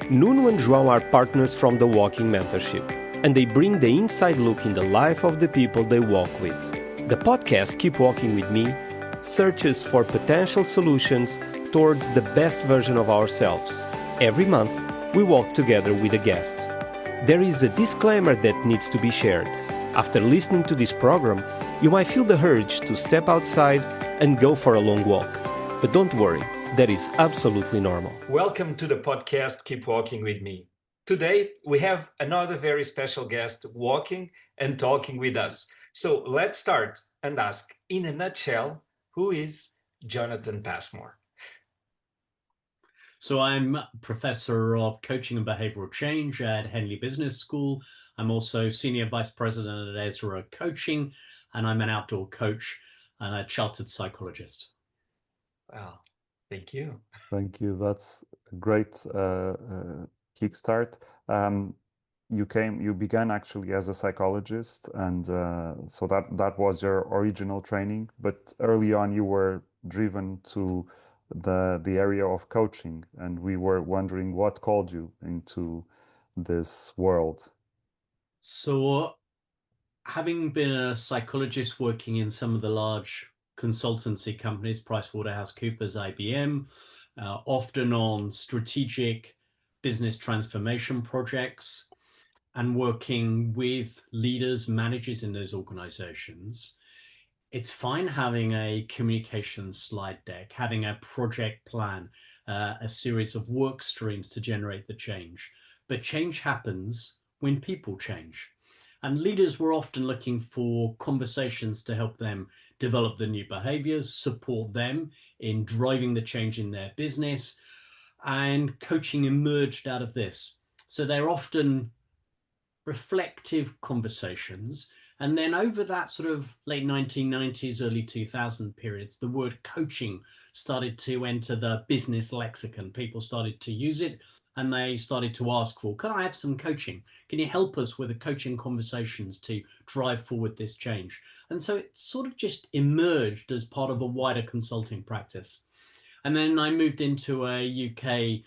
Nuno and João are partners from the Walking Mentorship, and they bring the inside look in the life of the people they walk with. The podcast Keep Walking With Me searches for potential solutions towards the best version of ourselves. Every month, we walk together with a guest. There is a disclaimer that needs to be shared. After listening to this program, you might feel the urge to step outside and go for a long walk. But don't worry, that is absolutely normal. Welcome to the podcast Keep Walking With Me. Today, we have another very special guest walking and talking with us. So let's start and ask, in a nutshell, who is Jonathan Passmore? So I'm Professor of Coaching and Behavioural Change at Henley Business School. I'm also Senior Vice President at Évora Coaching, and I'm an outdoor coach and a chartered psychologist. Wow, thank you. Thank you. That's a great kickstart. You began actually as a psychologist, and so that was your original training. But early on, you were driven to the area of coaching, and we were wondering what called you into this world. So, having been a psychologist working in some of the large consultancy companies, PricewaterhouseCoopers, IBM, often on strategic business transformation projects, and working with leaders, managers in those organizations, it's fine having a communication slide deck, having a project plan, a series of work streams to generate the change. But change happens when people change. And leaders were often looking for conversations to help them develop the new behaviors, support them in driving the change in their business, and coaching emerged out of this. So they're often reflective conversations. And then over that sort of late 1990s, early 2000 periods, the word coaching started to enter the business lexicon. People started to use it, and they started to ask for, can I have some coaching? Can you help us with the coaching conversations to drive forward this change? And so it sort of just emerged as part of a wider consulting practice. And then I moved into a UK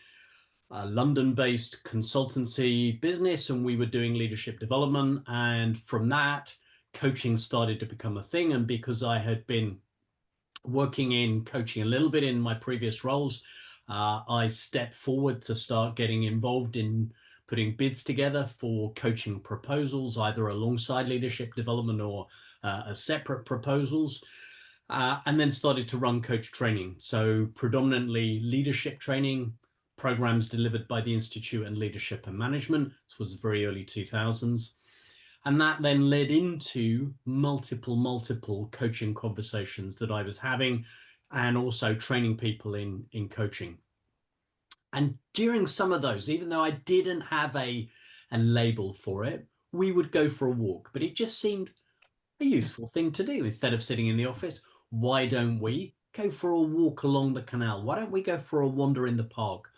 London-based consultancy business, and we were doing leadership development. And from that, coaching started to become a thing. And because I had been working in coaching a little bit in my previous roles, I stepped forward to start getting involved in putting bids together for coaching proposals, either alongside leadership development or as separate proposals, and then started to run coach training. So predominantly leadership training programs delivered by the Institute in Leadership and Management. This was the very early 2000s. And that then led into multiple coaching conversations that I was having, and also training people in coaching. And during some of those, even though I didn't have a label for it, we would go for a walk, but it just seemed a useful thing to do. Instead of sitting in the office, why don't we go for a walk along the canal? Why don't we go for a wander in the park?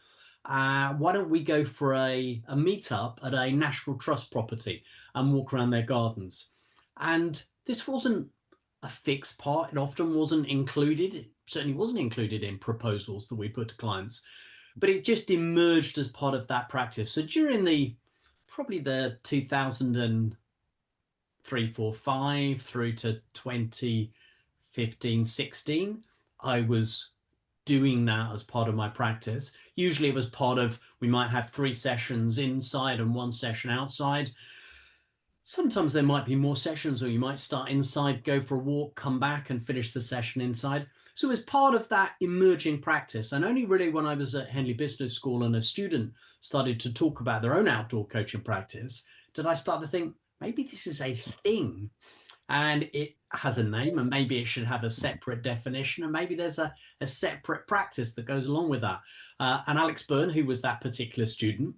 Why don't we go for a meetup at a National Trust property and walk around their gardens? And this wasn't a fixed part. It often wasn't included. It certainly wasn't included in proposals that we put to clients, but it just emerged as part of that practice. So during probably the 2003, 4, 5 through to 2015, 16, I was doing that as part of my practice. Usually it was part of, we might have 3 sessions inside and 1 session outside. Sometimes there might be more sessions, or you might start inside, go for a walk, come back and finish the session inside. So as part of that emerging practice, and only really when I was at Henley Business School and a student started to talk about their own outdoor coaching practice, did I start to think, maybe this is a thing. And it has a name, and maybe it should have a separate definition, and maybe there's a separate practice that goes along with that. And Alex Byrne, who was that particular student,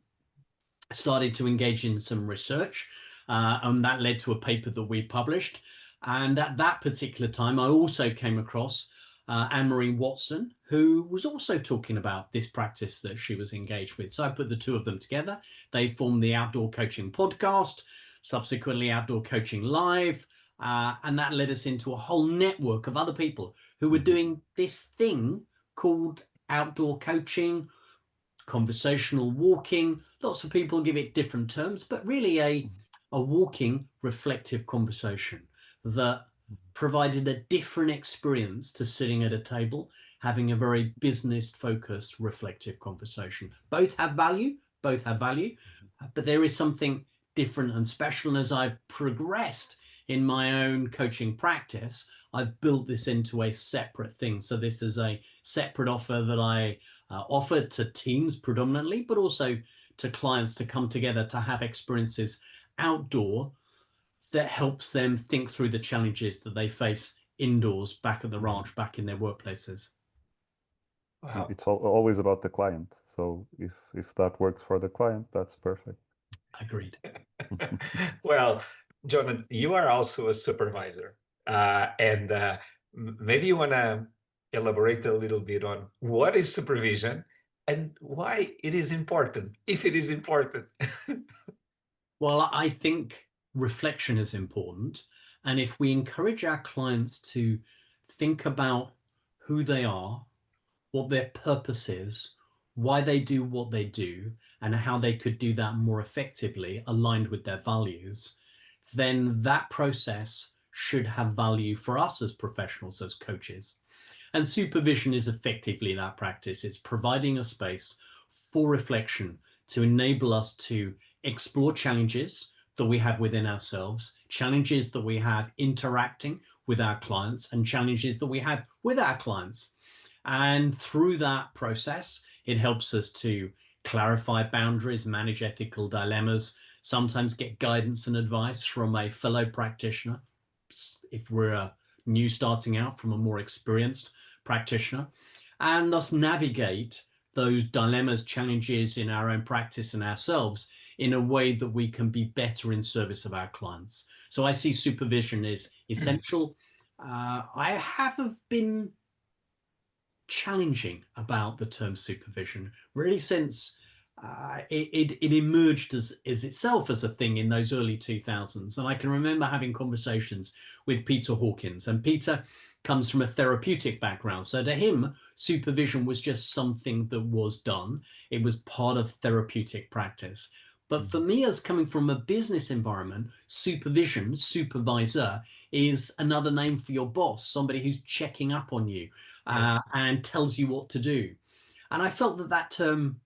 started to engage in some research, and that led to a paper that we published. And at that particular time, I also came across Anne-Marie Watson, who was also talking about this practice that she was engaged with. So I put the two of them together. They formed the Outdoor Coaching Podcast, subsequently Outdoor Coaching Live. And that led us into a whole network of other people who were doing this thing called outdoor coaching, conversational walking. Lots of people give it different terms, but really a walking reflective conversation that provided a different experience to sitting at a table, having a very business focused reflective conversation. Both have value, but there is something different and special. And as I've progressed in my own coaching practice, I've built this into a separate thing. So this is a separate offer that I offer to teams predominantly, but also to clients to come together to have experiences outdoor that helps them think through the challenges that they face indoors, back at the ranch, back in their workplaces. Wow. It's always about the client. So if that works for the client, that's perfect. Agreed. Well, Jonathan, you are also a supervisor, and maybe you want to elaborate a little bit on what is supervision and why it is important, if it is important. Well, I think reflection is important. And if we encourage our clients to think about who they are, what their purpose is, why they do what they do, and how they could do that more effectively, aligned with their values, then that process should have value for us as professionals, as coaches. And supervision is effectively that practice. It's providing a space for reflection to enable us to explore challenges that we have within ourselves, challenges that we have interacting with our clients, and challenges that we have with our clients. And through that process, it helps us to clarify boundaries, manage ethical dilemmas, sometimes get guidance and advice from a fellow practitioner, if we're new starting out, from a more experienced practitioner, and thus navigate those dilemmas, challenges in our own practice and ourselves in a way that we can be better in service of our clients. So I see supervision as essential. I have been challenging about the term supervision really since it emerged as itself as a thing in those early 2000s. And I can remember having conversations with Peter Hawkins, and Peter comes from a therapeutic background. So to him, supervision was just something that was done. It was part of therapeutic practice. But for me, as coming from a business environment, supervision, supervisor, is another name for your boss, somebody who's checking up on you and tells you what to do. And I felt that that term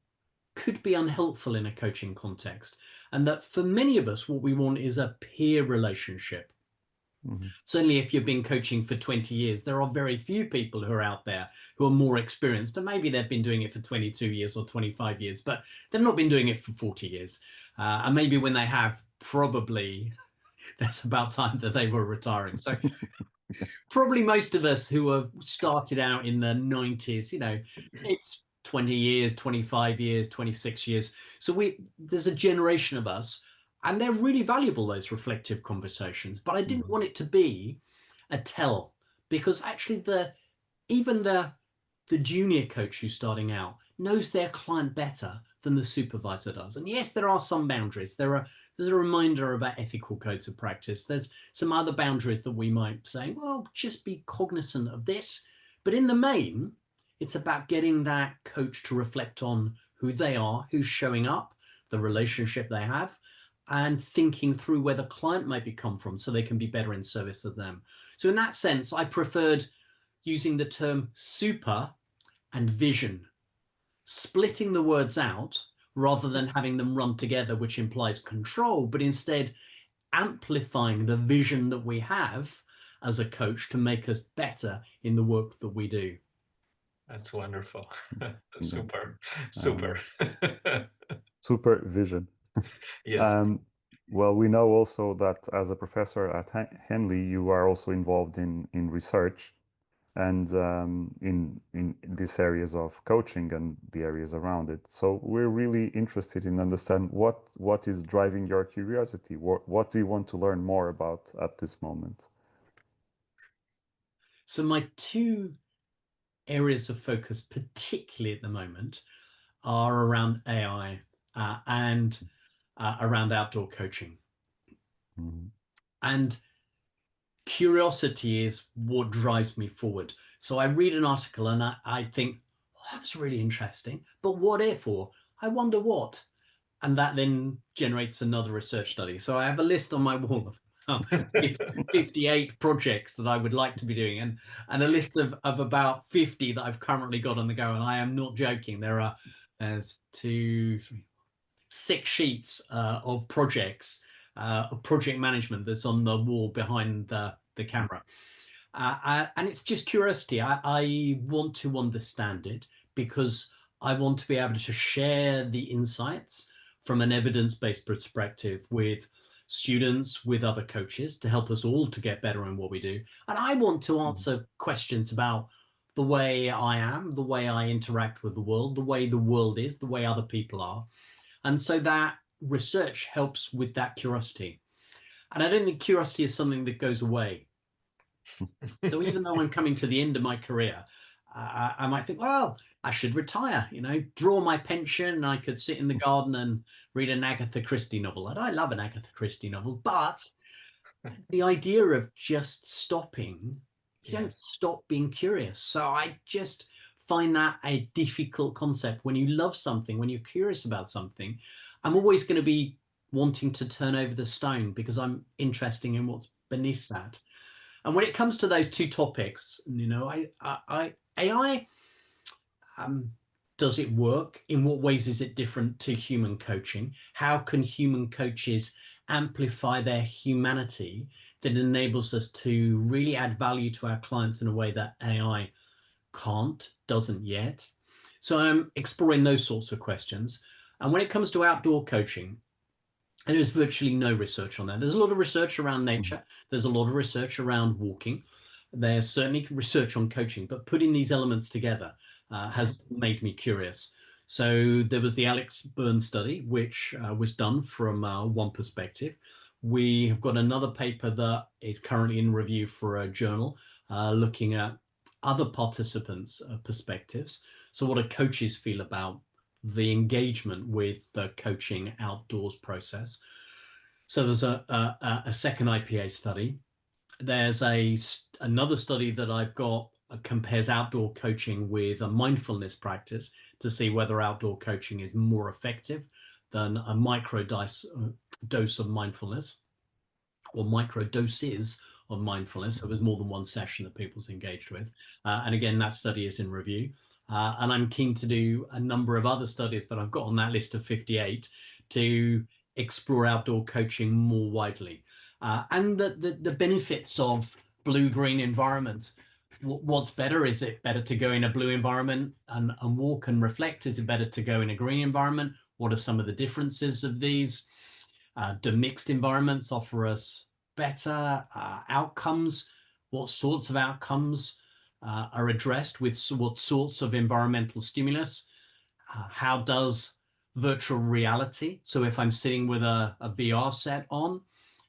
could be unhelpful in a coaching context, and that for many of us, what we want is a peer relationship. Certainly, if you've been coaching for 20 years, there are very few people who are out there who are more experienced, and maybe they've been doing it for 22 years or 25 years, but they've not been doing it for 40 years. And maybe when they have, probably that's about time that they were retiring. So probably most of us who have started out in the 90s, it's 20 years, 25 years, 26 years. So there's a generation of us, and they're really valuable, those reflective conversations. But I didn't want it to be a tell, because actually even the junior coach who's starting out knows their client better than the supervisor does. And yes, there are some boundaries. There's a reminder about ethical codes of practice. There's some other boundaries that we might say, well, just be cognizant of this. But in the main, it's about getting that coach to reflect on who they are, who's showing up, the relationship they have, and thinking through where the client might come from so they can be better in service of them. So in that sense, I preferred using the term super and vision, splitting the words out rather than having them run together, which implies control, but instead amplifying the vision that we have as a coach to make us better in the work that we do. That's wonderful. Super. Supervision. Yes. Well, we know also that as a professor at Henley, you are also involved in research and in these areas of coaching and the areas around it. So we're really interested in understand what is driving your curiosity. What do you want to learn more about at this moment? So my two areas of focus, particularly at the moment, are around AI and around outdoor coaching. And curiosity is what drives me forward. So I read an article and I think, well, that was really interesting, but what if, or I wonder what. And that then generates another research study. So I have a list on my wall of 58 projects that I would like to be doing, and a list of about 50 that I've currently got on the go. And I am not joking. There's 6 sheets of projects, of project management that's on the wall behind the camera. And it's just curiosity. I want to understand it because I want to be able to share the insights from an evidence-based perspective with students, with other coaches, to help us all to get better in what we do. And I want to answer questions about the way I am, the way I interact with the world, the way the world is, the way other people are. And so that research helps with that curiosity. And I don't think curiosity is something that goes away. So even though I'm coming to the end of my career, I might think, well, I should retire, draw my pension, and I could sit in the garden and read an Agatha Christie novel. And I love an Agatha Christie novel, but the idea of just stopping, you don't stop being curious. So I just find that a difficult concept. When you love something, when you're curious about something, I'm always going to be wanting to turn over the stone because I'm interested in what's beneath that. And when it comes to those two topics, AI, does it work? In what ways is it different to human coaching? How can human coaches amplify their humanity that enables us to really add value to our clients in a way that AI doesn't yet? So I'm exploring those sorts of questions. And when it comes to outdoor coaching, there's virtually no research on that. There's a lot of research around nature. There's a lot of research around walking. There's certainly research on coaching, but putting these elements together has made me curious. So there was the Alex Burns study, which was done from one perspective. We have got another paper that is currently in review for a journal looking at other participants' perspectives. So what do coaches feel about the engagement with the coaching outdoors process? So there's a second IPA study. There's another study that I've got compares outdoor coaching with a mindfulness practice to see whether outdoor coaching is more effective than a micro dose of mindfulness, or micro doses of mindfulness. So there's more than one session that people's engaged with. And again, that study is in review. And I'm keen to do a number of other studies that I've got on that list of 58 to explore outdoor coaching more widely. And the benefits of blue-green environments. What's better? Is it better to go in a blue environment and walk and reflect? Is it better to go in a green environment? What are some of the differences of these? Do mixed environments offer us better outcomes? What sorts of outcomes are addressed with what sorts of environmental stimulus? How does virtual reality, so if I'm sitting with a VR set on,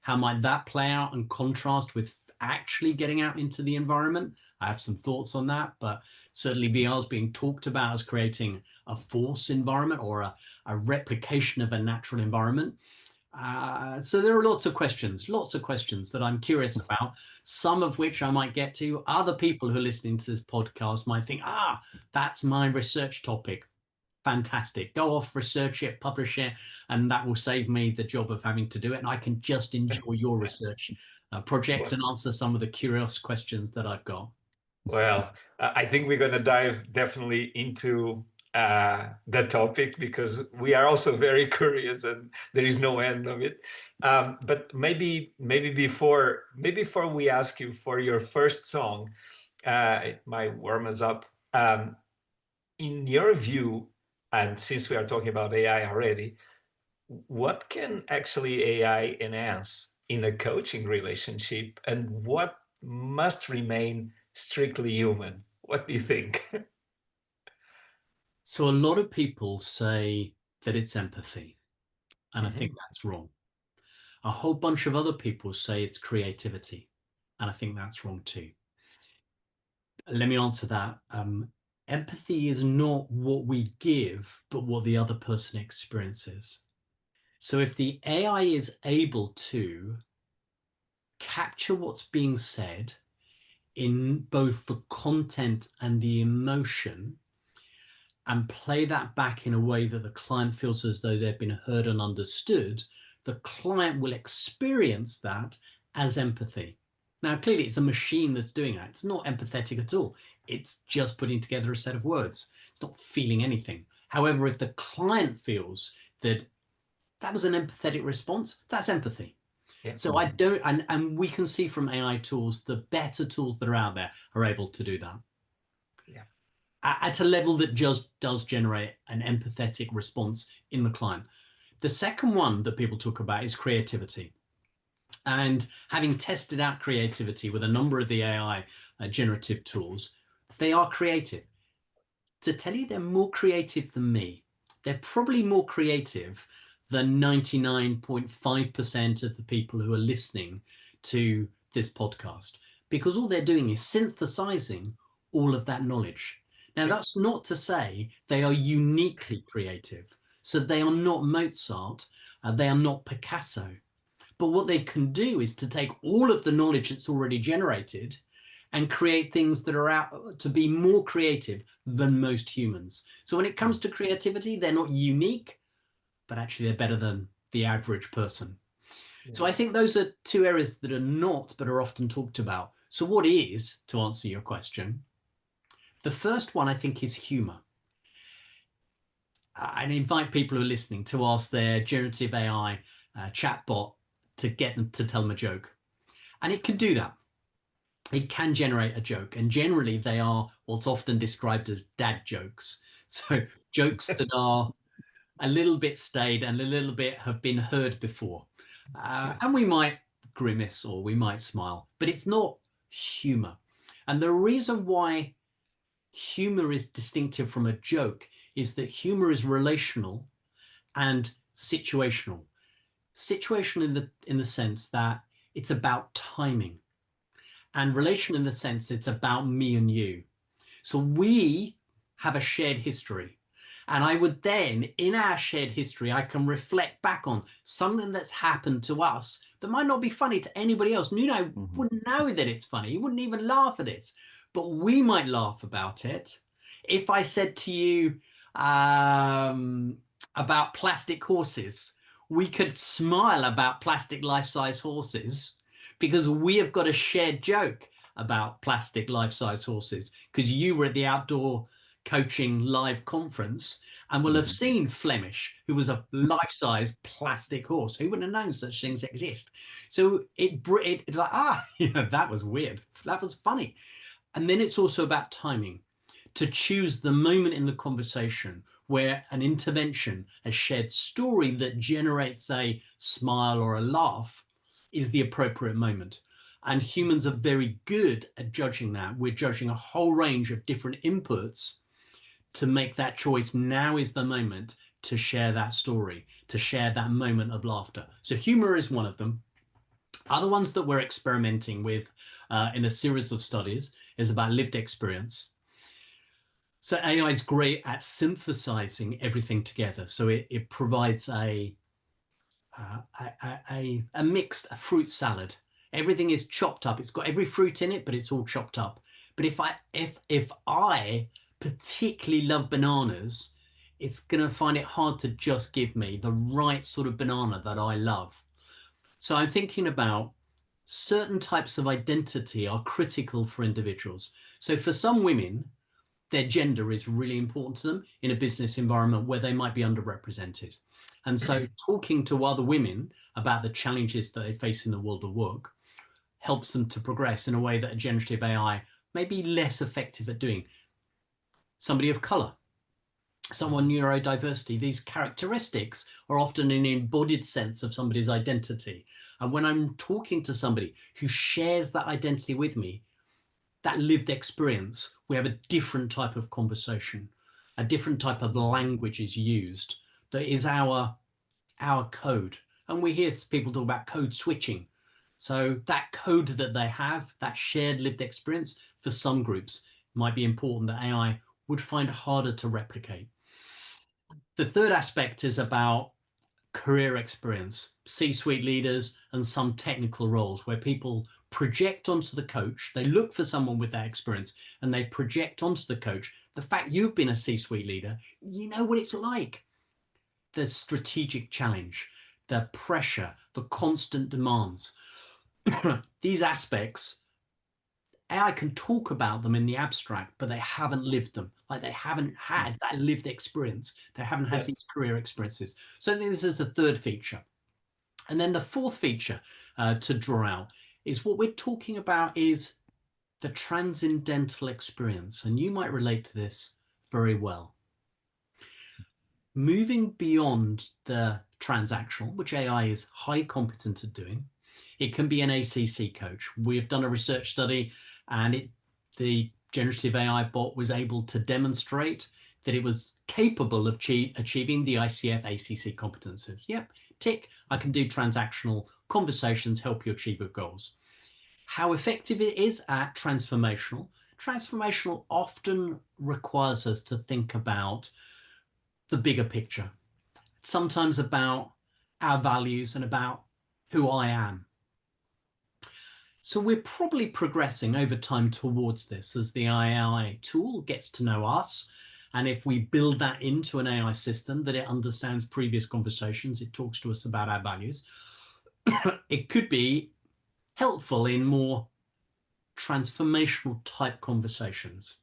how might that play out and contrast with actually getting out into the environment? I have some thoughts on that, but certainly VR is being talked about as creating a force environment or a replication of a natural environment. So there are lots of questions that I'm curious about, some of which I might get to. Other people who are listening to this podcast might think, that's my research topic. Fantastic. Go off, research it, publish it, and that will save me the job of having to do it. And I can just enjoy your research project and answer some of the curious questions that I've got. Well, I think we're going to dive definitely into the topic because we are also very curious and there is no end of it. But maybe before we ask you for your first song, it might warm us up. In your view, and since we are talking about AI already, what can actually AI enhance in a coaching relationship, and what must remain strictly human? What do you think? So a lot of people say that it's empathy, and I think that's wrong. A whole bunch of other people say it's creativity, and I think that's wrong too. Let me answer that. Empathy is not what we give, but what the other person experiences. So if the AI is able to capture what's being said in both the content and the emotion, and play that back in a way that the client feels as though they've been heard and understood, the client will experience that as empathy. Now, clearly, it's a machine that's doing that. It's not empathetic at all. It's just putting together a set of words. It's not feeling anything. However, if the client feels that that was an empathetic response, that's empathy. Yeah. So I don't, and we can see from AI tools, the better tools that are out there are able to do that. Yeah. At a level that just does generate an empathetic response in the client. The second one that people talk about is creativity. And having tested out creativity with a number of the AI generative tools, they are creative. To tell you they're more creative than me, they're probably more creative than 99.5% of the people who are listening to this podcast, because all they're doing is synthesizing all of that knowledge. Now, that's not to say they are uniquely creative. So they are not Mozart, they are not Picasso. But what they can do is to take all of the knowledge that's already generated and create things that are out to be more creative than most humans. So when it comes to creativity, they're not unique, but actually they're better than the average person. Yeah. So I think those are two areas that are not, but are often talked about. So what is, to answer your question, the first one I think is humor. I invite people who are listening to ask their generative AI chatbot to get them to tell them a joke. And it can do that. It can generate a joke. And generally they are what's often described as dad jokes. So jokes that are a little bit staid and a little bit have been heard before. And we might grimace or we might smile, but it's not humor. And the reason why humor is distinctive from a joke is that humor is relational and situational. Situational in the sense that it's about timing, and relation in the sense it's about me and you. So we have a shared history, and I would then, in our shared history, I can reflect back on something that's happened to us that might not be funny to anybody else. Nuno wouldn't know that it's funny. He wouldn't even laugh at it, but we might laugh about it. If I said to you about plastic horses, we could smile about plastic life-size horses because we have got a shared joke about plastic life-size horses, because you were at the outdoor coaching live conference and will have seen Flemish, who was a life-size plastic horse. Who wouldn't have known such things exist? So it's like, that was weird. That was funny. And then it's also about timing, to choose the moment in the conversation where an intervention, a shared story that generates a smile or a laugh is the appropriate moment. And humans are very good at judging that. We're judging a whole range of different inputs to make that choice. Now is the moment to share that story, to share that moment of laughter. So humor is one of them. Other ones that we're experimenting with in a series of studies is about lived experience. So AI is great at synthesizing everything together. So it provides a mixed fruit salad. Everything is chopped up. It's got every fruit in it, but it's all chopped up. But if I particularly love bananas, it's going to find it hard to just give me the right sort of banana that I love. So I'm thinking about certain types of identity are critical for individuals. So for some women, their gender is really important to them in a business environment where they might be underrepresented. And so talking to other women about the challenges that they face in the world of work helps them to progress in a way that a generative AI may be less effective at doing. Somebody of color, someone neurodiversity, these characteristics are often an embodied sense of somebody's identity. And when I'm talking to somebody who shares that identity with me, that lived experience, we have a different type of conversation, a different type of language is used that is our code. And we hear people talk about code switching. So that code that they have, that shared lived experience, for some groups might be important that AI would find harder to replicate. The third aspect is about career experience, C-suite leaders and some technical roles where people project onto the coach. They look for someone with that experience and they project onto the coach the fact you've been a C-suite leader. You know what it's like. The strategic challenge, the pressure, the constant demands. These aspects, AI can talk about them in the abstract, but they haven't lived them. Like they haven't had that lived experience. They haven't had these career experiences. So I think this is the third feature. And then the fourth feature to draw out is what we're talking about is the transcendental experience. And you might relate to this very well. Moving beyond the transactional, which AI is highly competent at doing. It can be an ACC coach. We have done a research study and the generative AI bot was able to demonstrate that it was capable of achieving the ICF ACC competencies. Yep, tick, I can do transactional conversations, help you achieve your goals. How effective it is at transformational. Transformational often requires us to think about the bigger picture, sometimes about our values and about who I am. So we're probably progressing over time towards this as the AI tool gets to know us. And if we build that into an AI system that it understands previous conversations, it talks to us about our values, it could be helpful in more transformational type conversations.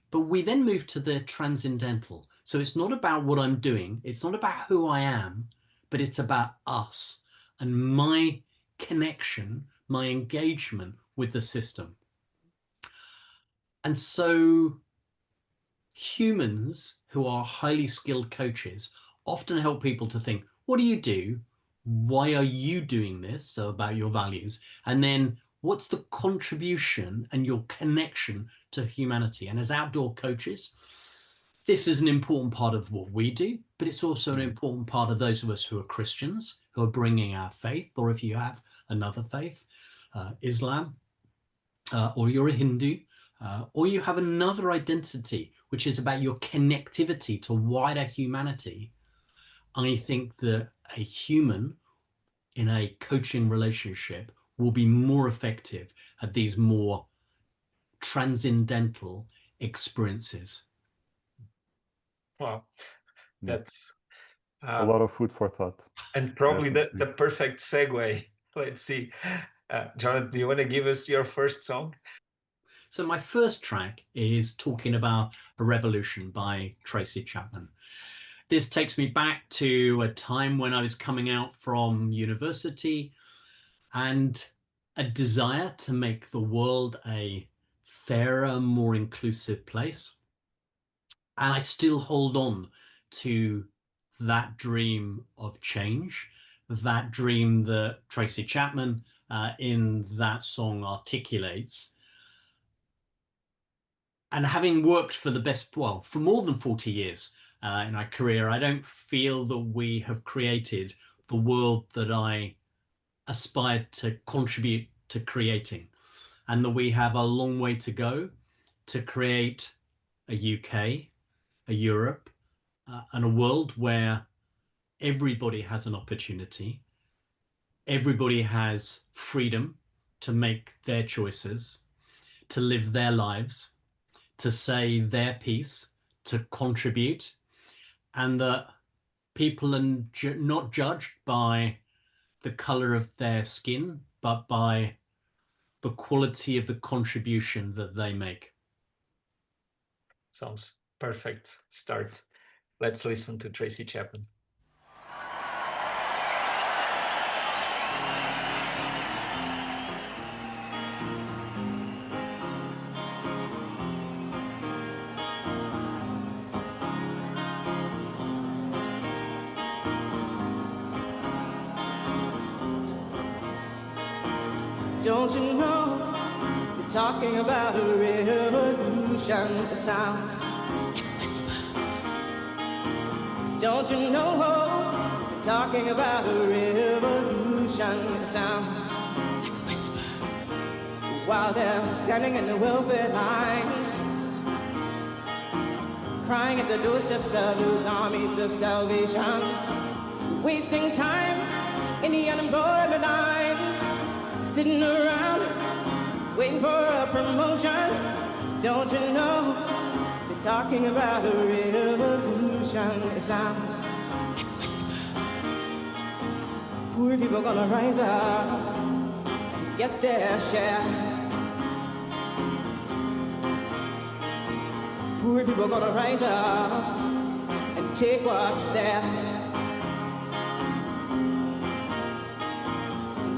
But we then move to the transcendental. So it's not about what I'm doing. It's not about who I am, but it's about us and my connection, my engagement with the system. And so humans who are highly skilled coaches often help people to think, what do you do? Why are you doing this? So about your values. And then what's the contribution and your connection to humanity? And as outdoor coaches, this is an important part of what we do, but it's also an important part of those of us who are Christians, who are bringing our faith, or if you have another faith, Islam, or you're a Hindu, or you have another identity, which is about your connectivity to wider humanity. I think that a human in a coaching relationship will be more effective at these more transcendental experiences. Wow, that's a lot of food for thought. And probably the perfect segue. Let's see. Jonathan, do you want to give us your first song? So my first track is Talking About a Revolution by Tracy Chapman. This takes me back to a time when I was coming out from university and a desire to make the world a fairer, more inclusive place. And I still hold on to that dream of change, that dream that Tracy Chapman in that song articulates. And having worked for for more than 40 years in our career, I don't feel that we have created the world that I aspired to contribute to creating, and that we have a long way to go to create a UK, a Europe, and a world where everybody has an opportunity, everybody has freedom to make their choices, to live their lives, to say their piece, to contribute, and that people are not judged by the color of their skin, but by the quality of the contribution that they make. Sounds perfect start. Let's listen to Tracy Chapman. Don't you know you're talking about a revolution that sounds like a whisper? Don't you know you're talking about a revolution that sounds like a whisper? While they're standing in the welfare lines, crying at the doorsteps of those armies of salvation, wasting time in the unemployment lines, sitting around waiting for a promotion. Don't you know they're talking about a revolution? It sounds like a whisper. Poor people gonna rise up and get their share. Poor people gonna rise up and take what's theirs.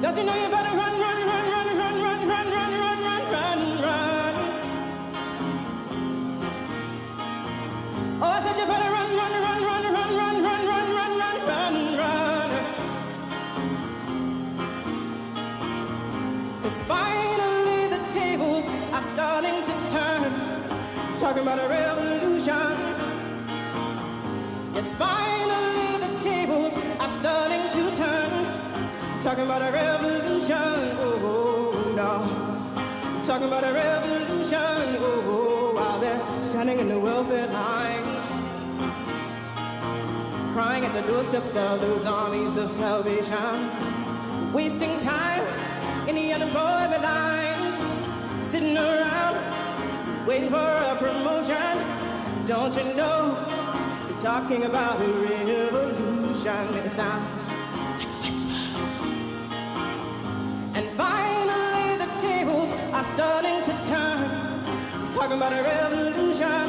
Don't you know you better run, run, run, run, run, run, run, run, run, run, run, run. Oh, I said you better run, run, run, run, run, run, run, run, run, run, run, run. 'Cause finally the tables are starting to turn. Talking about a revolution. Yes, finally the tables are starting to turn. Talking about a revolution, oh no. Talking about a revolution, oh, while they're standing in the welfare lines, crying at the doorsteps of those armies of salvation, wasting time in the unemployment lines, sitting around waiting for a promotion. Don't you know they're talking about a revolution? It sounds like a whisper. And finally the tables are starting to turn. Talking about a revolution.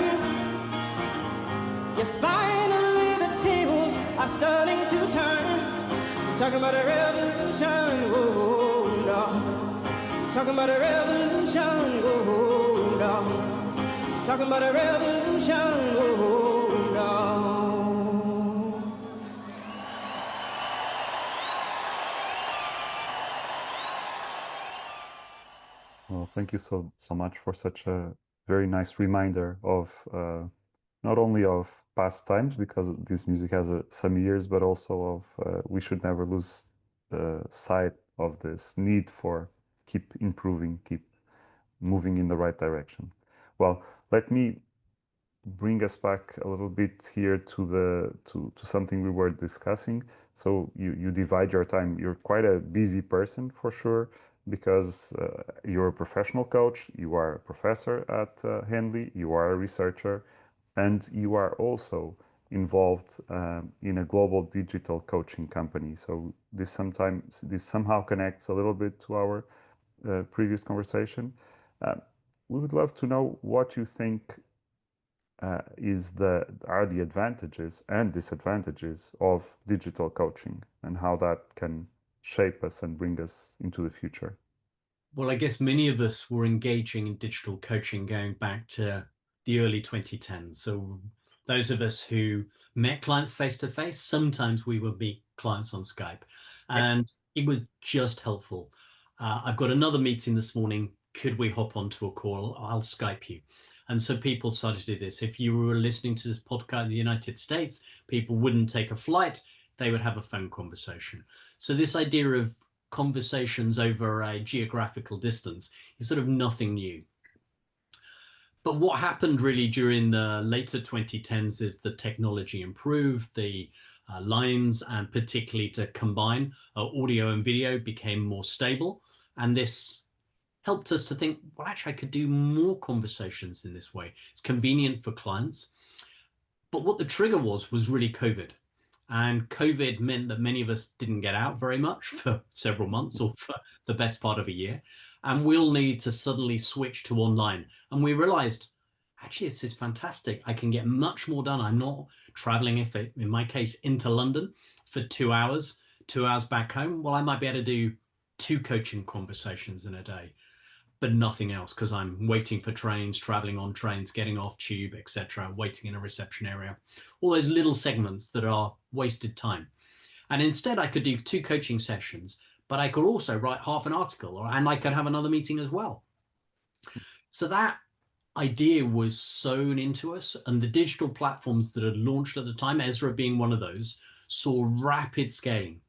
Yes, finally the tables are starting to turn. Talking about a revolution, oh no. Talking about a revolution, oh no. Talking about a revolution, oh no. Well, thank you so much for such a very nice reminder of not only of past times, because this music has some years, but also of we should never lose sight of this need for keep improving, keep moving in the right direction. Well, let me bring us back a little bit here to something we were discussing. So you divide your time. You're quite a busy person for sure, because you're a professional coach, you are a professor at Henley, you are a researcher, and you are also involved in a global digital coaching company. So this somehow connects a little bit to our previous conversation. We would love to know what you think are the advantages and disadvantages of digital coaching, and how that can shape us and bring us into the future. Well, I guess many of us were engaging in digital coaching going back to the early 2010s. So those of us who met clients face to face, sometimes we would meet clients on Skype, and it was just helpful. I've got another meeting this morning. Could we hop onto a call? I'll Skype you. And so people started to do this. If you were listening to this podcast in the United States, people wouldn't take a flight. They would have a phone conversation. So this idea of conversations over a geographical distance is sort of nothing new. But what happened really during the later 2010s is the technology improved, the lines, and particularly to combine audio and video became more stable. And this helped us to think, well, actually, I could do more conversations in this way. It's convenient for clients. But what the trigger was really COVID. And COVID meant that many of us didn't get out very much for several months or for the best part of a year. And we'll need to suddenly switch to online. And we realized, actually, this is fantastic. I can get much more done. I'm not traveling, in my case, into London for 2 hours back home. Well, I might be able to do 2 coaching conversations in a day, but nothing else, because I'm waiting for trains, traveling on trains, getting off tube, etc., waiting in a reception area, all those little segments that are wasted time. And instead I could do 2 coaching sessions, but I could also write half an article, and I could have another meeting as well. So that idea was sewn into us, and the digital platforms that had launched at the time, Ezra being one of those, saw rapid scaling.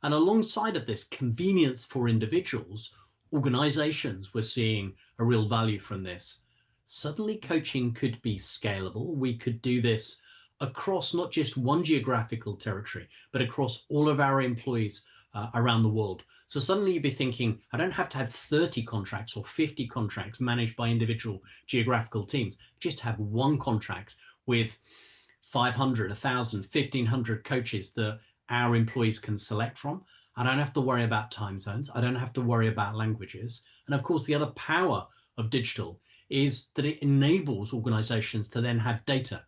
And alongside of this convenience for individuals, organizations were seeing a real value from this. Suddenly coaching could be scalable. We could do this across not just one geographical territory, but across all of our employees around the world. So suddenly you'd be thinking, I don't have to have 30 contracts or 50 contracts managed by individual geographical teams. Just have one contract with 500, 1,000, 1,500 coaches that our employees can select from. I don't have to worry about time zones. I don't have to worry about languages. And of course, the other power of digital is that it enables organizations to then have data.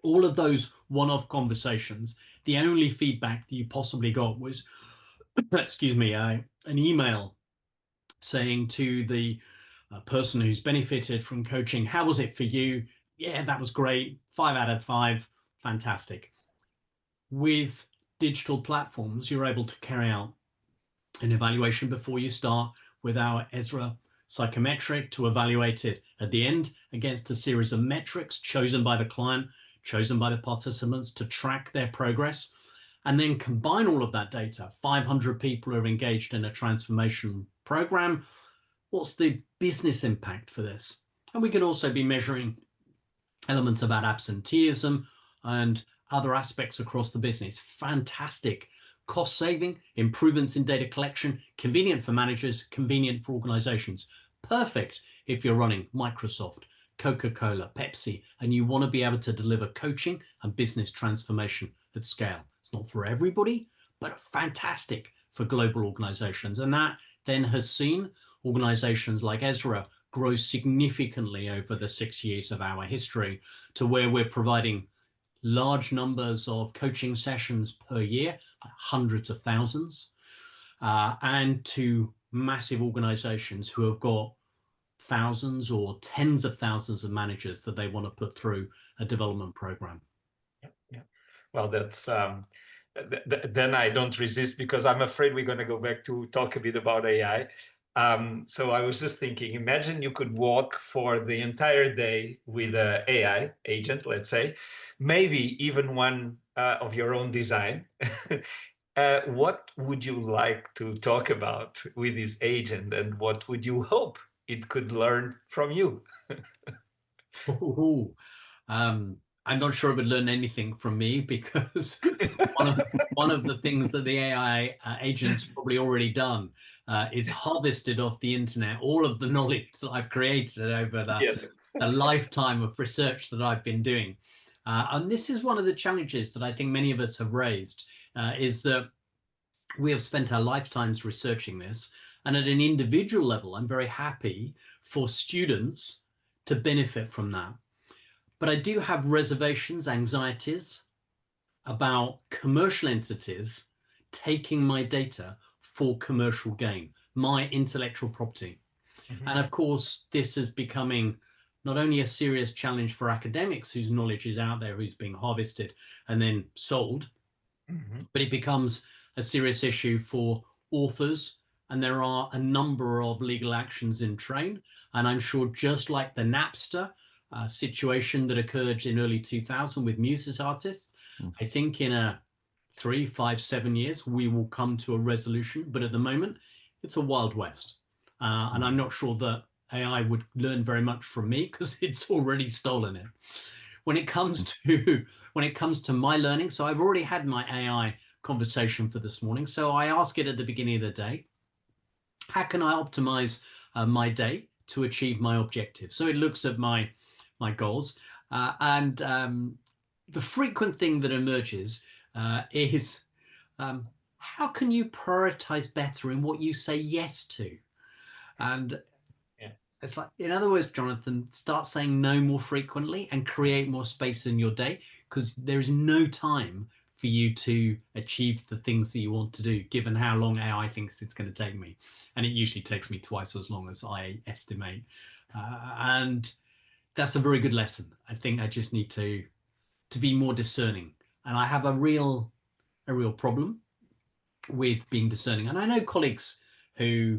All of those one-off conversations, the only feedback that you possibly got was, excuse me, an email saying to the person who's benefited from coaching, how was it for you? Yeah, that was great. 5 out of 5, fantastic. With digital platforms, you're able to carry out an evaluation before you start with our Ezra psychometric to evaluate it at the end against a series of metrics chosen by the client, chosen by the participants to track their progress, and then combine all of that data. 500 people are engaged in a transformation program. What's the business impact for this? And we can also be measuring elements about absenteeism and other aspects across the business. Fantastic. Cost saving, improvements in data collection, convenient for managers, convenient for organizations. Perfect if you're running Microsoft, Coca-Cola, Pepsi, and you want to be able to deliver coaching and business transformation at scale. It's not for everybody, but fantastic for global organizations. And that then has seen organizations like Ezra grow significantly over the 6 years of our history to where we're providing large numbers of coaching sessions per year, hundreds of thousands, and to massive organizations who have got thousands or tens of thousands of managers that they want to put through a development program. Yeah. Well, that's then I don't resist, because I'm afraid we're going to go back to talk a bit about AI. So I was just thinking, imagine you could walk for the entire day with an AI agent, let's say, maybe even one of your own design. What would you like to talk about with this agent, and what would you hope it could learn from you? I'm not sure it would learn anything from me, because one of the things that the AI agent's probably already done is harvested off the internet all of the knowledge that I've created over the lifetime of research that I've been doing. And this is one of the challenges that I think many of us have raised, is that we have spent our lifetimes researching this. And at an individual level, I'm very happy for students to benefit from that. But I do have reservations, anxieties about commercial entities taking my data for commercial gain, my intellectual property. Mm-hmm. And of course, this is becoming not only a serious challenge for academics whose knowledge is out there, who's being harvested and then sold, mm-hmm. but it becomes a serious issue for authors. And there are a number of legal actions in train. And I'm sure, just like the Napster situation that occurred in early 2000 with music artists, I think in 3, 5, 7 years, we will come to a resolution. But at the moment, it's a Wild West. And I'm not sure that AI would learn very much from me, because it's already stolen it. When it comes to my learning, so I've already had my AI conversation for this morning. So I ask it at the beginning of the day, how can I optimize my day to achieve my objectives? So it looks at my goals, and the frequent thing that emerges is how can you prioritize better in what you say yes to? And it's like, in other words, Jonathan, start saying no more frequently and create more space in your day, because there is no time for you to achieve the things that you want to do, given how long AI thinks it's going to take me. And it usually takes me twice as long as I estimate. And that's a very good lesson. I think I just need to be more discerning. And I have a real problem with being discerning. And I know colleagues who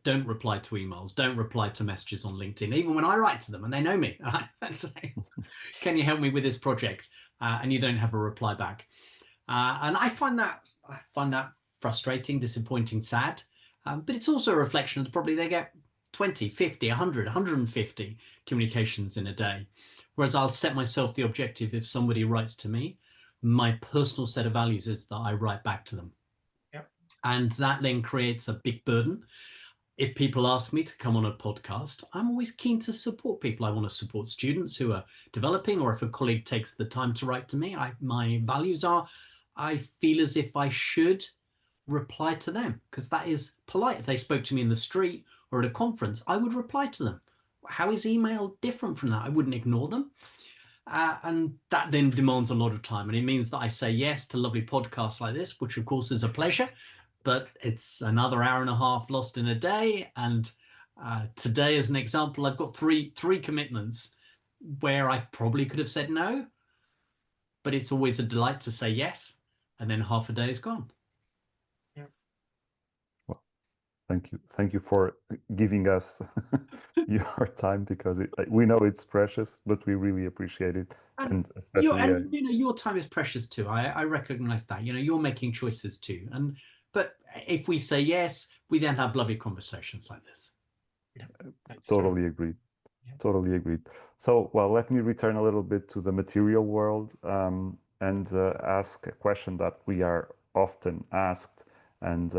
don't reply to emails, don't reply to messages on LinkedIn, even when I write to them and they know me. It's like, can you help me with this project? And you don't have a reply back. And I find that frustrating, disappointing, sad. But it's also a reflection of probably they get 20, 50, 100, 150 communications in a day. Whereas I'll set myself the objective, if somebody writes to me, my personal set of values is that I write back to them. Yep. And that then creates a big burden. If people ask me to come on a podcast, I'm always keen to support people. I want to support students who are developing, or if a colleague takes the time to write to me, my values are, I feel as if I should reply to them, because that is polite. If they spoke to me in the street or at a conference, I would reply to them. How is email different from that? I wouldn't ignore them. And that then demands a lot of time. And it means that I say yes to lovely podcasts like this, which of course is a pleasure, but it's another hour and a half lost in a day. And today, as an example, I've got three commitments where I probably could have said no, but it's always a delight to say yes. And then half a day is gone. Thank you for giving us your time, because we know it's precious, but we really appreciate it. And especially, your time is precious too. I recognize that. You're making choices too. But if we say yes, we then have lovely conversations like this. Yeah, totally agreed. Yeah. Totally agreed. So, well, let me return a little bit to the material world and ask a question that we are often asked. And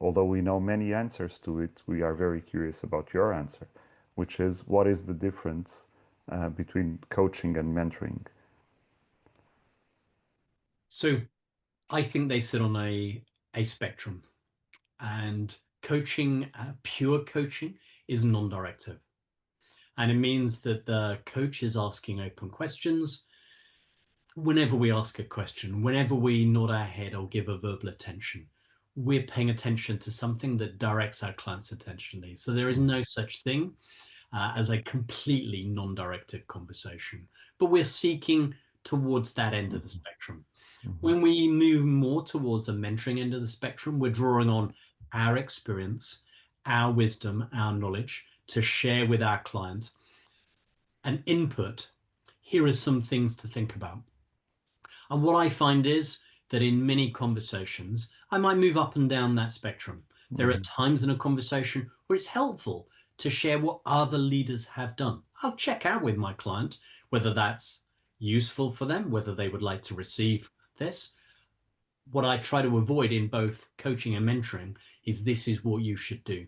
although we know many answers to it, we are very curious about your answer, which is, what is the difference between coaching and mentoring? So I think they sit on a spectrum, and coaching, pure coaching, is non-directive. And it means that the coach is asking open questions. Whenever we ask a question, whenever we nod our head or give a verbal attention, we're paying attention to something that directs our client's attention. So there is no such thing as a completely non-directive conversation, but we're seeking towards that end of the spectrum. When we move more towards the mentoring end of the spectrum, we're drawing on our experience, our wisdom, our knowledge to share with our client an input. Here are some things to think about. And what I find is that in many conversations, I might move up and down that spectrum. There are times in a conversation where it's helpful to share what other leaders have done. I'll check out with my client whether that's useful for them, whether they would like to receive this. What I try to avoid in both coaching and mentoring is, this is what you should do.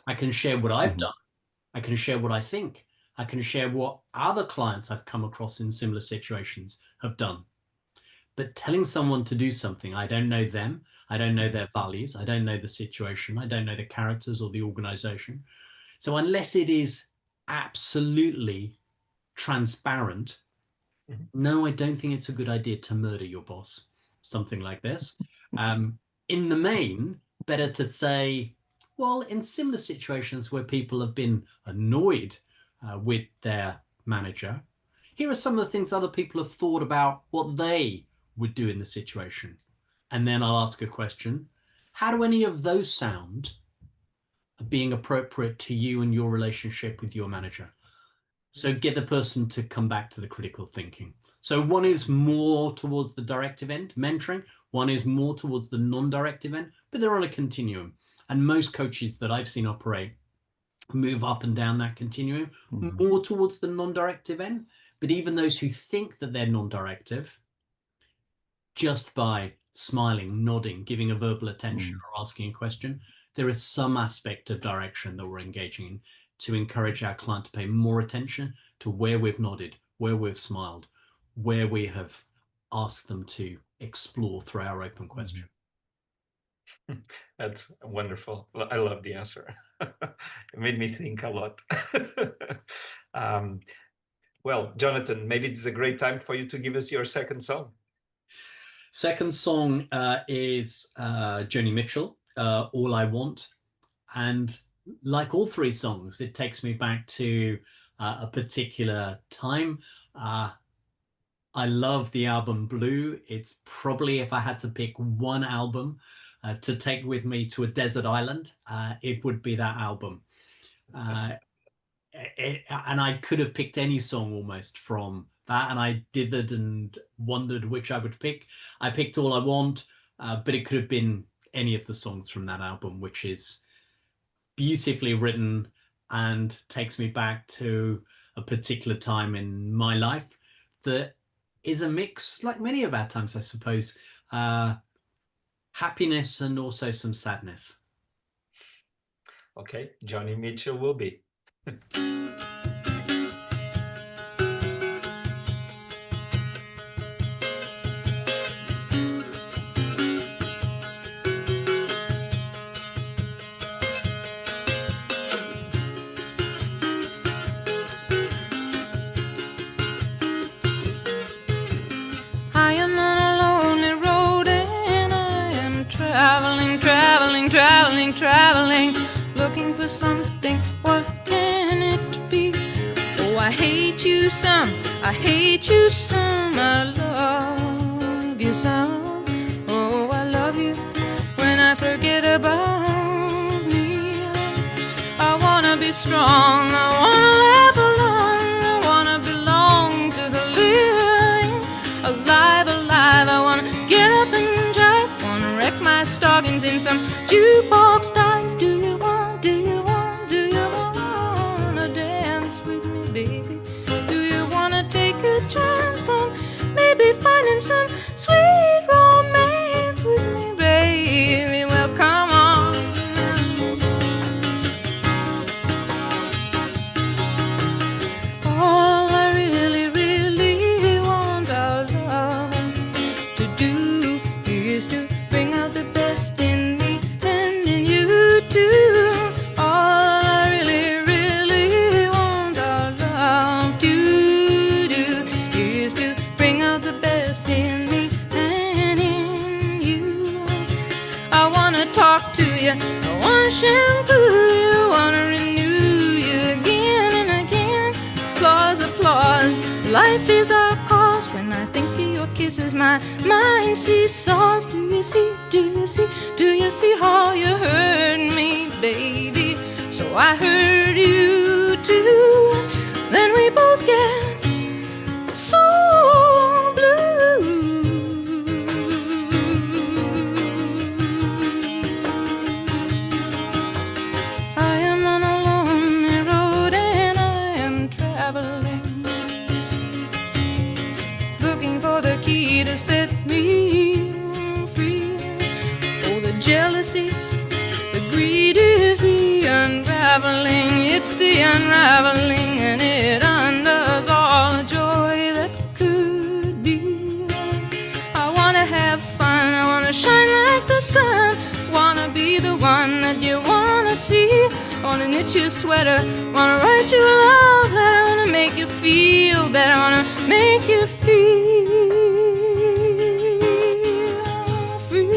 I can share what I've done. I can share what I think. I can share what other clients I've come across in similar situations have done. But telling someone to do something, I don't know them, I don't know their values, I don't know the situation, I don't know the characters or the organization. So unless it is absolutely transparent, no, I don't think it's a good idea to murder your boss, something like this. In the main, better to say, well, in similar situations where people have been annoyed with their manager, here are some of the things other people have thought about what they would do in the situation. And then I'll ask a question. How do any of those sound being appropriate to you and your relationship with your manager? So get the person to come back to the critical thinking. So one is more towards the directive end, mentoring. One is more towards the non-directive end, but they're on a continuum. And most coaches that I've seen operate move up and down that continuum, more towards the non-directive end. But even those who think that they're non-directive, just by smiling, nodding, giving a verbal attention or asking a question, there is some aspect of direction that we're engaging in to encourage our client to pay more attention to where we've nodded, where we've smiled, where we have asked them to explore through our open question. That's wonderful. I love the answer. It made me think a lot. Well, Jonathan, maybe it's a great time for you to give us your second song. Second song is Joni Mitchell, All I Want. And like all three songs, it takes me back to a particular time. I love the album Blue. It's probably, if I had to pick one album to take with me to a desert island, it would be that album. And I could have picked any song almost from that, and I dithered and wondered which I would pick. I picked All I Want, but it could have been any of the songs from that album, which is beautifully written and takes me back to a particular time in my life that is a mix, like many of our times, I suppose, happiness and also some sadness. Okay, Johnny Mitchell will be. I am on a lonely road and I am traveling, traveling, traveling, traveling, looking for something. What can it be? Oh, I hate you some, I hate you some, I love you some. Oh, I love you when I forget about me. I wanna be strong, I wanna live alone, I wanna belong to the living. Alive, alive, I wanna get up and drive, wanna wreck my stockings in some jukebox dive. Do you want, do you want, do you wanna dance with me, baby? Do you wanna take a chance on maybe finding some sweet romance with me, baby? Well, come on. All I really, really want our love to do is to bring out the best in me and in you too. All I really, really want our love to do is to bring out the best in me and in you. I wanna talk to you, I wanna shampoo you, wanna renew you again and again. Applause, applause, life is our cause. When I think of your kisses, my mind seesaws. Do you see, do you see, do you see how you hurt me, baby? So I hurt you too. Then we both get so blue. I am on a lonely road and I am traveling, looking for the key to set me free. Oh, the jealousy, the greed is the unraveling. It's the unraveling and it undoes all the joy that could be. I wanna have fun, I wanna shine like the sun, wanna be the one that you wanna see. Wanna knit your sweater, wanna write you a love letter, wanna make you feel better, wanna make you feel free.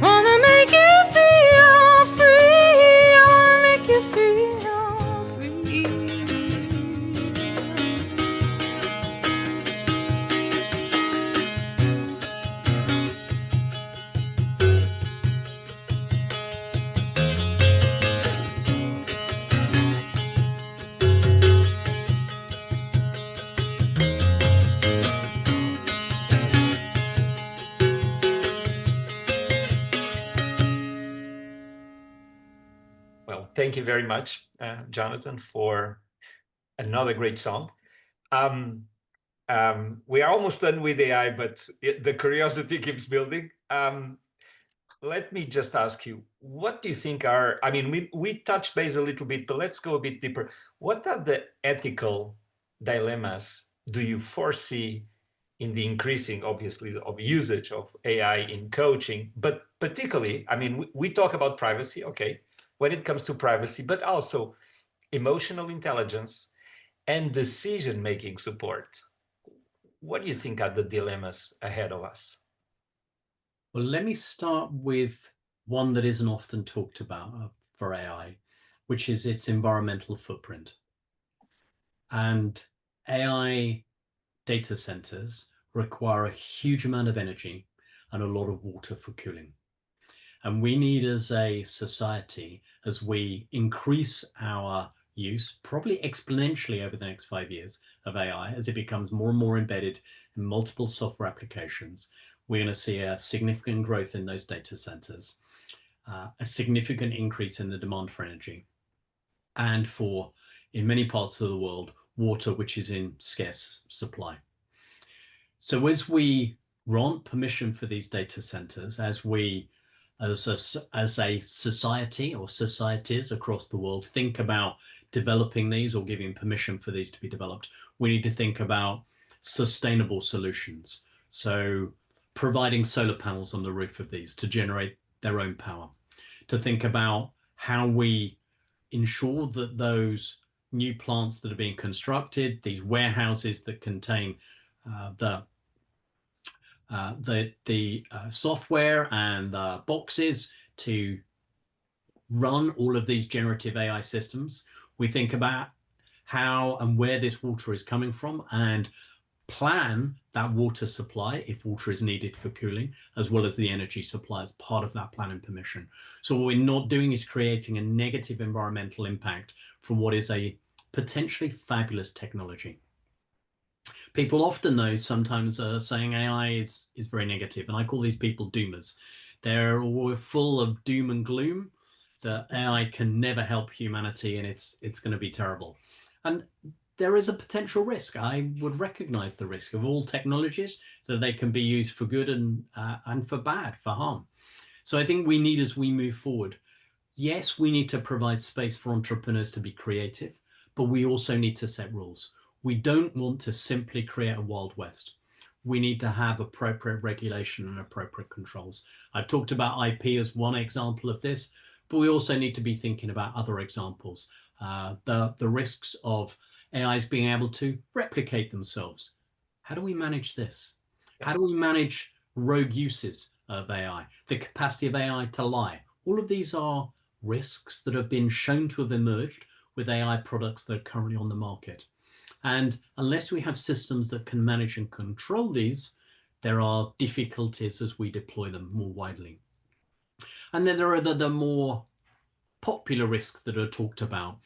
Wanna make you feel free, I wanna make you feel free. Well, thank you very much, Jonathan, for another great song. We are almost done with AI, but the curiosity keeps building. Let me just ask you, what do you think are, I mean, we touched base a little bit, but let's go a bit deeper. What are the ethical dilemmas do you foresee in the increasing, obviously, of usage of AI in coaching, but particularly, I mean, we talk about privacy, okay, when it comes to privacy, but also emotional intelligence and decision-making support. What do you think are the dilemmas ahead of us? Well, let me start with one that isn't often talked about for AI, which is its environmental footprint. And AI data centers require a huge amount of energy and a lot of water for cooling. And we need, as a society, as we increase our use, probably exponentially over the next 5 years, of AI, as it becomes more and more embedded in multiple software applications, we're going to see a significant growth in those data centers, a significant increase in the demand for energy, and for in many parts of the world, water which is in scarce supply. So as we grant permission for these data centers, as a society or societies across the world think about developing these or giving permission for these to be developed, we need to think about sustainable solutions. So providing solar panels on the roof of these to generate their own power, to think about how we ensure that those new plants that are being constructed, these warehouses that contain the software and the boxes to run all of these generative AI systems. We think about how and where this water is coming from and plan that water supply if water is needed for cooling, as well as the energy supply as part of that plan and permission. So what we're not doing is creating a negative environmental impact from what is a potentially fabulous technology. People often, though, sometimes saying AI is very negative, and I call these people doomers. They're all full of doom and gloom, that AI can never help humanity and it's going to be terrible. And there is a potential risk. I would recognize the risk of all technologies, that they can be used for good and for bad, for harm. So I think we need, as we move forward, yes, we need to provide space for entrepreneurs to be creative, but we also need to set rules. We don't want to simply create a Wild West. We need to have appropriate regulation and appropriate controls. I've talked about IP as one example of this, but we also need to be thinking about other examples. The risks of AIs being able to replicate themselves. How do we manage this? How do we manage rogue uses of AI? The capacity of AI to lie. All of these are risks that have been shown to have emerged with AI products that are currently on the market. And unless we have systems that can manage and control these, there are difficulties as we deploy them more widely. And then there are the more popular risks that are talked about,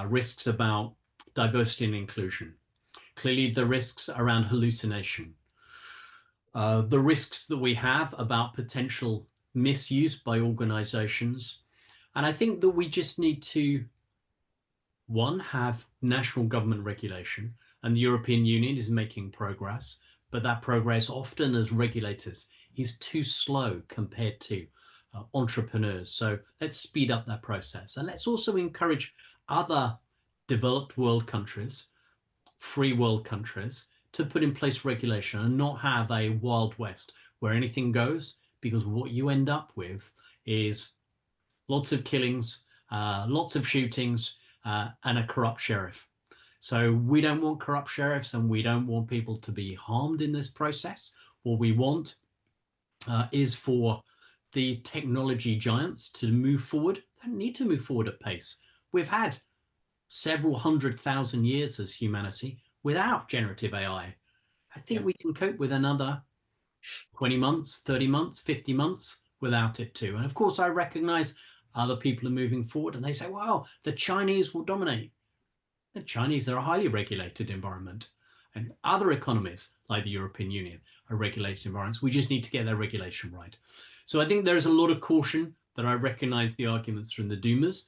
risks about diversity and inclusion. Clearly, the risks around hallucination, the risks that we have about potential misuse by organizations. And I think that we just need to, one, have national government regulation, and the European Union is making progress, but that progress often as regulators is too slow compared to entrepreneurs. So let's speed up that process. And let's also encourage other developed world countries, free world countries, to put in place regulation and not have a Wild West where anything goes, because what you end up with is lots of killings, lots of shootings, and a corrupt sheriff. So we don't want corrupt sheriffs, and we don't want people to be harmed in this process. What we want is for the technology giants to move forward. They don't need to move forward at pace. We've had several 100,000 years as humanity without generative AI. I think we can cope with another 20 months, 30 months, 50 months without it too. And of course, I recognize other people are moving forward and they say, well, the Chinese will dominate. The Chinese are a highly regulated environment, and other economies like the European Union are regulated environments. We just need to get their regulation right. So I think there's a lot of caution, that I recognize the arguments from the doomers,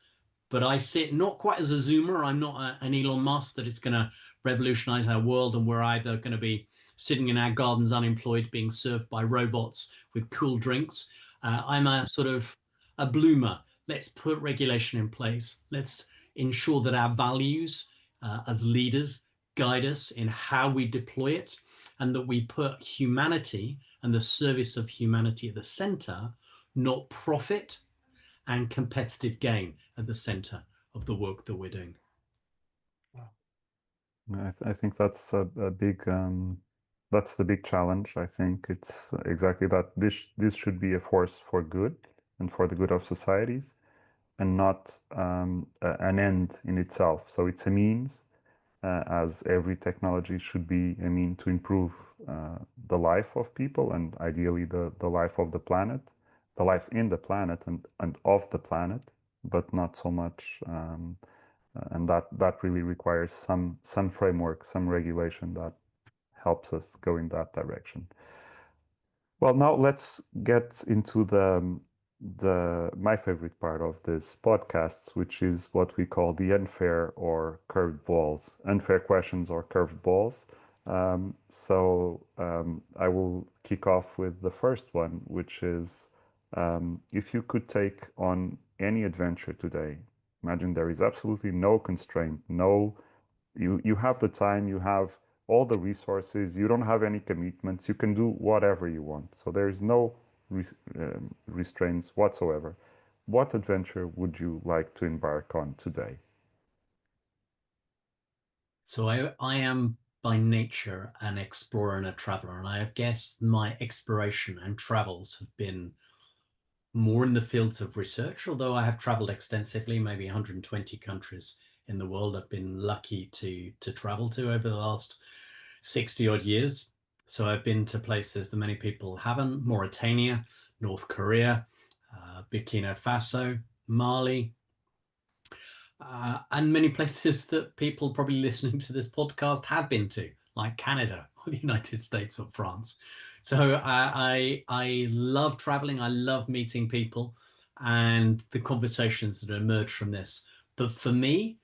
but I sit not quite as a zoomer. I'm not an Elon Musk that it's going to revolutionize our world and we're either going to be sitting in our gardens unemployed, being served by robots with cool drinks. I'm a sort of a bloomer. Let's put regulation in place. Let's ensure that our values as leaders guide us in how we deploy it, and that we put humanity and the service of humanity at the center, not profit and competitive gain at the center of the work that we're doing. I think that's a big, that's the big challenge. I think it's exactly that. This should be a force for good and for the good of societies, and not an end in itself. So it's a means, as every technology should be a mean to improve the life of people, and ideally the life of the planet, the life in the planet and of the planet, but not so much. And that really requires some framework, some regulation that helps us go in that direction. Well, now let's get into my favorite part of this podcast, which is what we call the unfair or curved balls, unfair questions or curved balls. I will kick off with the first one, which is if you could take on any adventure today, imagine there is absolutely no constraint, you have the time, you have all the resources, you don't have any commitments, you can do whatever you want. So there is no restraints whatsoever. What adventure would you like to embark on today? So I am by nature an explorer and a traveler, and I guess my exploration and travels have been more in the fields of research, although I have traveled extensively, maybe 120 countries in the world I've been lucky to travel to over the last 60 odd years. So I've been to places that many people haven't: Mauritania, North Korea, Burkina Faso, Mali, and many places that people probably listening to this podcast have been to, like Canada or the United States or France. So I love traveling. I love meeting people and the conversations that emerge from this. But for me,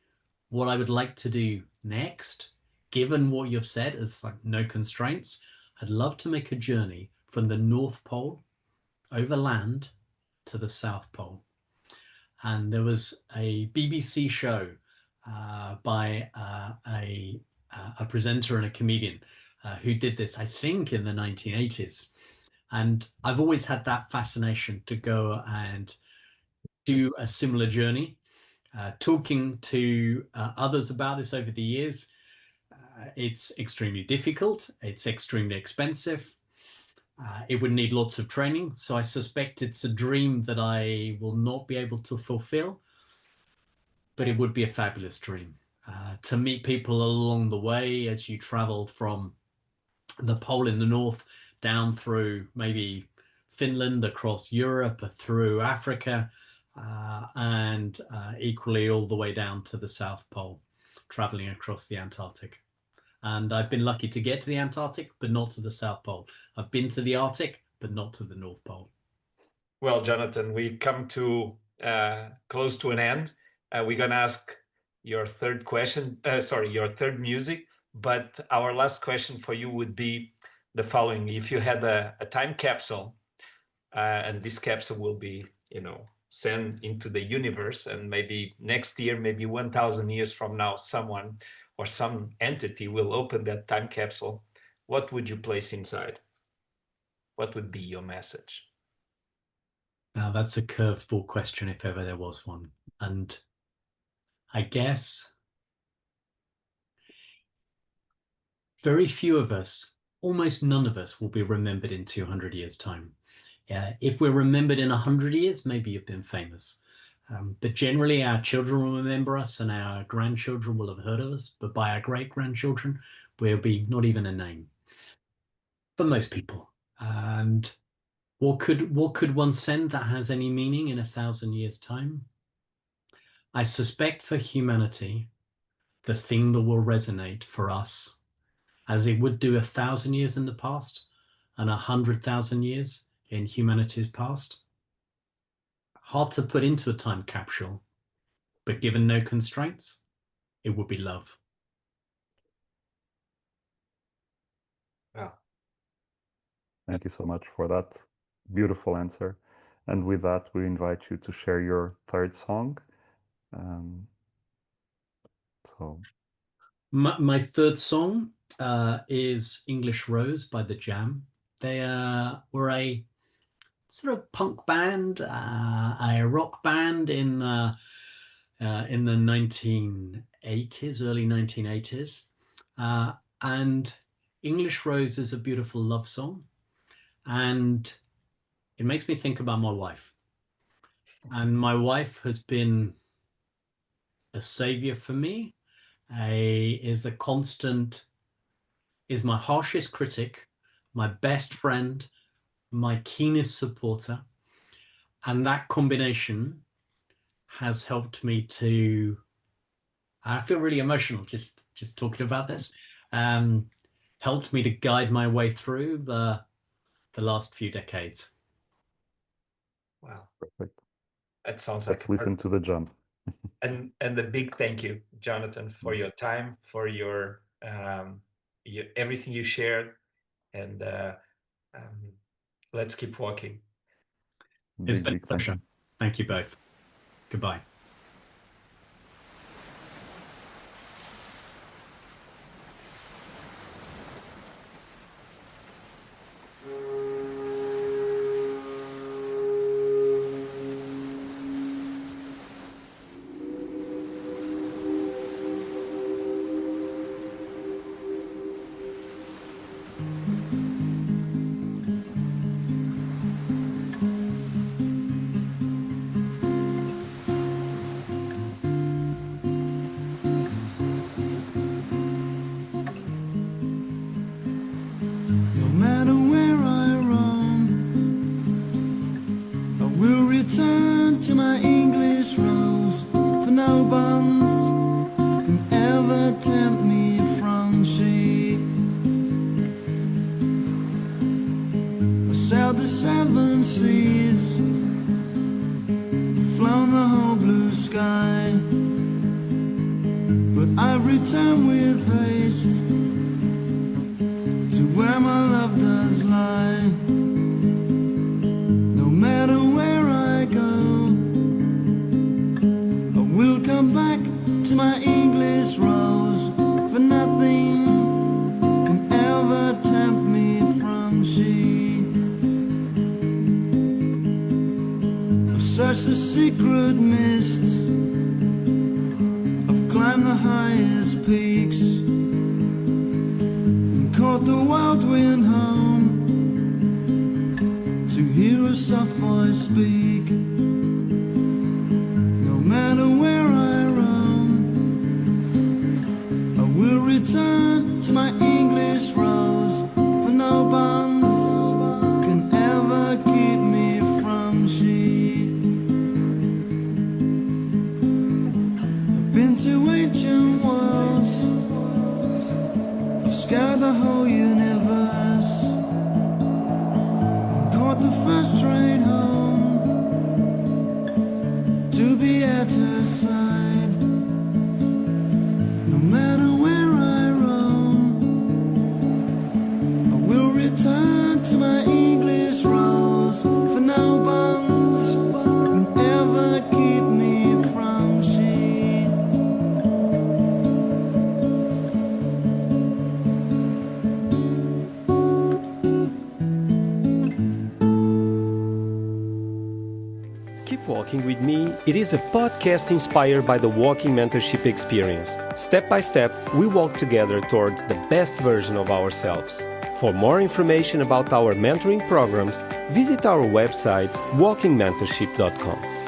what I would like to do next, given what you've said, is like no constraints, I'd love to make a journey from the North Pole over land to the South Pole. And there was a BBC show by a presenter and a comedian who did this, I think, in the 1980s. And I've always had that fascination to go and do a similar journey. Talking to others about this over the years, it's extremely difficult. It's extremely expensive. It would need lots of training. So I suspect it's a dream that I will not be able to fulfill, but it would be a fabulous dream to meet people along the way as you travel from the pole in the north down through maybe Finland, across Europe, through Africa, and equally all the way down to the South Pole, traveling across the Antarctic. And I've been lucky to get to the Antarctic, but not to the South Pole. I've been to the Arctic, but not to the North Pole. Well, Jonathan, we come to close to an end. We're going to ask your third question, your third music. But our last question for you would be the following. If you had a time capsule, and this capsule will be, sent into the universe, and maybe next year, maybe 1,000 years from now, someone or some entity will open that time capsule, what would you place inside? What would be your message? Now, that's a curveball question if ever there was one. And I guess very few of us, almost none of us, will be remembered in 200 years' time. If we're remembered in 100 years, maybe you've been famous. But generally, our children will remember us and our grandchildren will have heard of us. But by our great-grandchildren, we'll be not even a name for most people. And what could one send that has any meaning in 1,000 years' time? I suspect for humanity, the thing that will resonate for us, as it would do 1,000 years in the past and 100,000 years in humanity's past, hard to put into a time capsule, but given no constraints, it would be love. Wow. Thank you so much for that beautiful answer. And with that, we invite you to share your third song. My third song is English Rose by The Jam. They were a sort of punk band, a rock band in the 1980s, early 1980s. And English Rose is a beautiful love song. And it makes me think about my wife. And my wife has been a savior for me, is my harshest critic, my best friend, my keenest supporter. And that combination has helped me to, I feel really emotional just talking about this, helped me to guide my way through the last few decades. Wow, Perfect. that sounds Let's like listen to the jump. and a big thank you, Jonathan, for your time, for your everything you shared, and let's keep walking. It's Big, been a big thank pleasure. you. Thank you both. Goodbye. No matter where I roam, I will return to my English rose, for no bonds can ever tempt me from she. I sailed the 7 seas, flown the whole blue sky, but I've returned with haste to where my love does lie. No matter where I go, I will come back to my English rose, for nothing can ever tempt me from she. I've searched the secret mists, I've climbed the highest peaks, caught the wild wind home to hear a soft voice speak. No matter where I roam, I will return to my English rose, for no bonds can ever keep me from she. I've been to ancient worlds, scoured the whole universe, caught the first train home to be at her side. No matter where I roam, I will return to my English rose, for no bonds can ever keep me from she. Keep Walking with Me. It is a podcast inspired by the walking mentorship experience. Step by step, we walk together towards the best version of ourselves. For more information about our mentoring programs, visit our website walkingmentorship.com.